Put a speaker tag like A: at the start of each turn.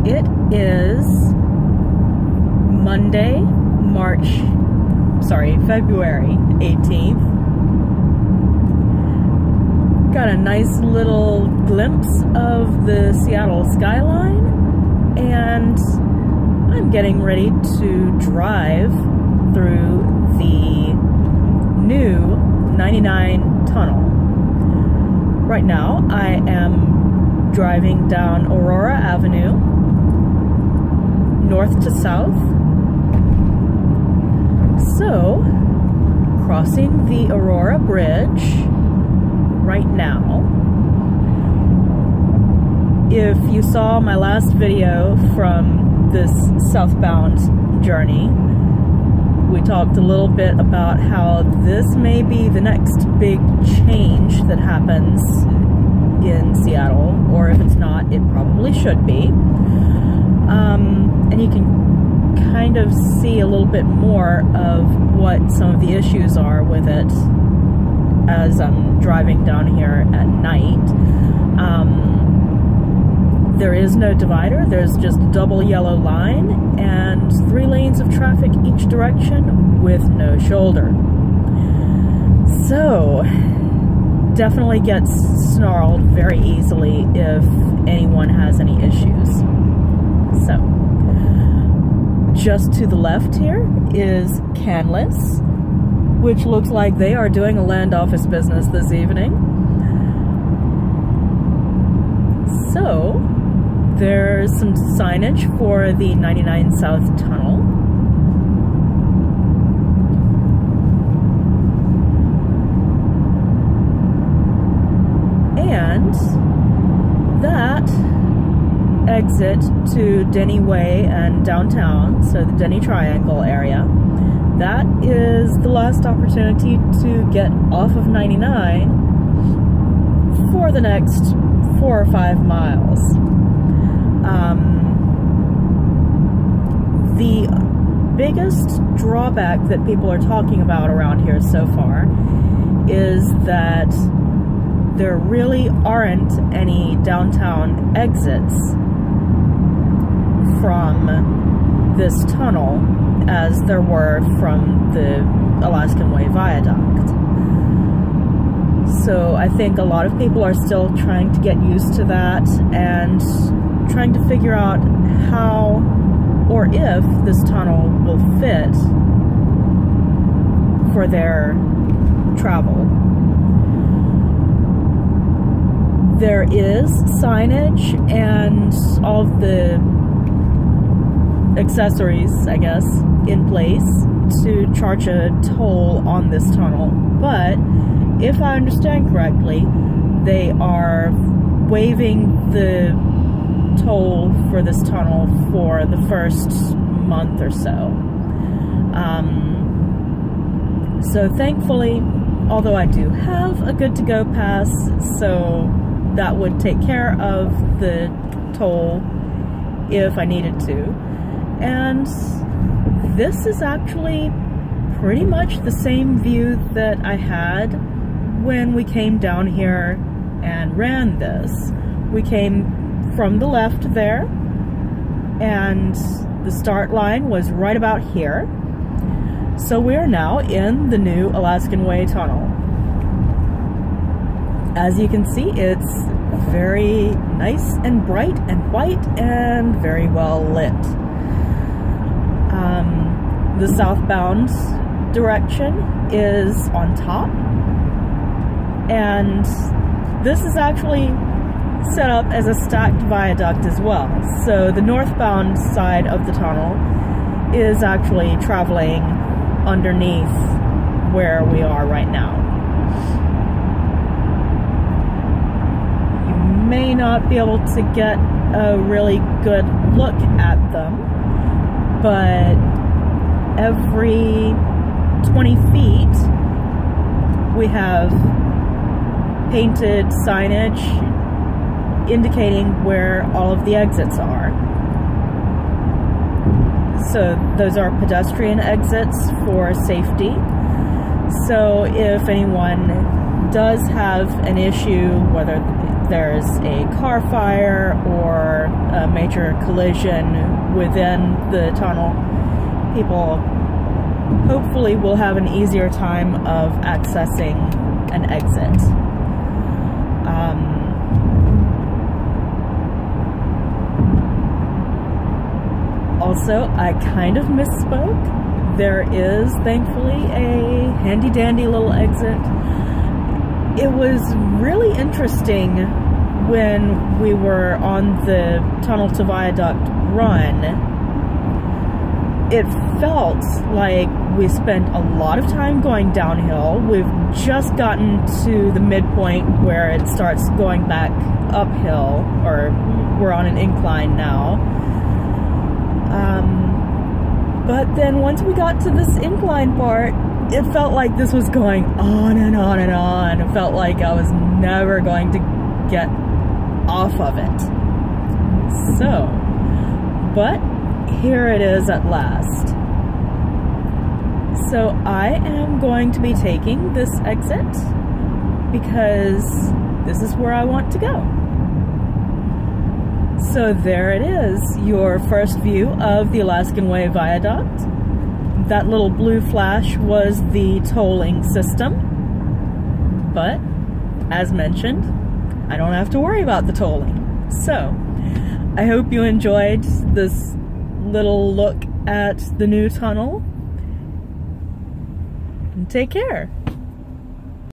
A: It is Monday, February 18th. Got a nice little glimpse of the Seattle skyline, and I'm getting ready to drive through the new 99 tunnel. Right now I am driving down Aurora Avenue, north to south. So, crossing the Aurora Bridge right now. If you saw my last video from this southbound journey, we talked a little bit about how this may be the next big change that happens in Seattle, or if it's not, it probably should be. And you can kind of see a little bit more of what some of the issues are with it as I'm driving down here at night. There is no divider, there's just a double yellow line and 3 lanes of traffic each direction with no shoulder. So, definitely gets snarled very easily if anyone has any issues. So, just to the left here is Canlis, which looks like they are doing a land office business this evening. So, there's some signage for the 99 South Tunnel. And that exit to Denny Way and downtown, so the Denny Triangle area, that is the last opportunity to get off of 99 for the next 4 or 5 miles. The biggest drawback that people are talking about around here so far is that there really aren't any downtown exits from this tunnel as there were from the Alaskan Way Viaduct. So I think a lot of people are still trying to get used to that and trying to figure out how or if this tunnel will fit for their travel. There is signage and all of the accessories, I guess, in place to charge a toll on this tunnel, but if I understand correctly, they are waiving the toll for this tunnel for the first month or so. So thankfully, although I do have a good to go pass, so that would take care of the toll if I needed to. And this is actually pretty much the same view that I had when we came down here and ran this. We came from the left there, and the start line was right about here. So we are now in the new Alaskan Way Tunnel. As you can see, it's very nice and bright and white and very well lit. The southbound direction is on top, and this is actually set up as a stacked viaduct as well. So the northbound side of the tunnel is actually traveling underneath where we are right now. You may not be able to get a really good look at them, but every 20 feet we have painted signage indicating where all of the exits are. So those are pedestrian exits for safety. So if anyone does have an issue, whether there's a car fire or a major collision within the tunnel, people hopefully will have an easier time of accessing an exit. Also, I kind of misspoke. There is thankfully a handy dandy little exit. It was really interesting when we were on the Tunnel to Viaduct run. It felt like we spent a lot of time going downhill. We've just gotten to the midpoint where it starts going back uphill, or we're on an incline now. But then once we got to this incline part, it felt like this was going on and on and on. It felt like I was never going to get off of it. So, but here it is at last. So I am going to be taking this exit because this is where I want to go. So there it is, your first view of the Alaskan Way Viaduct. That little blue flash was the tolling system, but as mentioned, I don't have to worry about the tolling. So, I hope you enjoyed this little look at the new tunnel, and take care.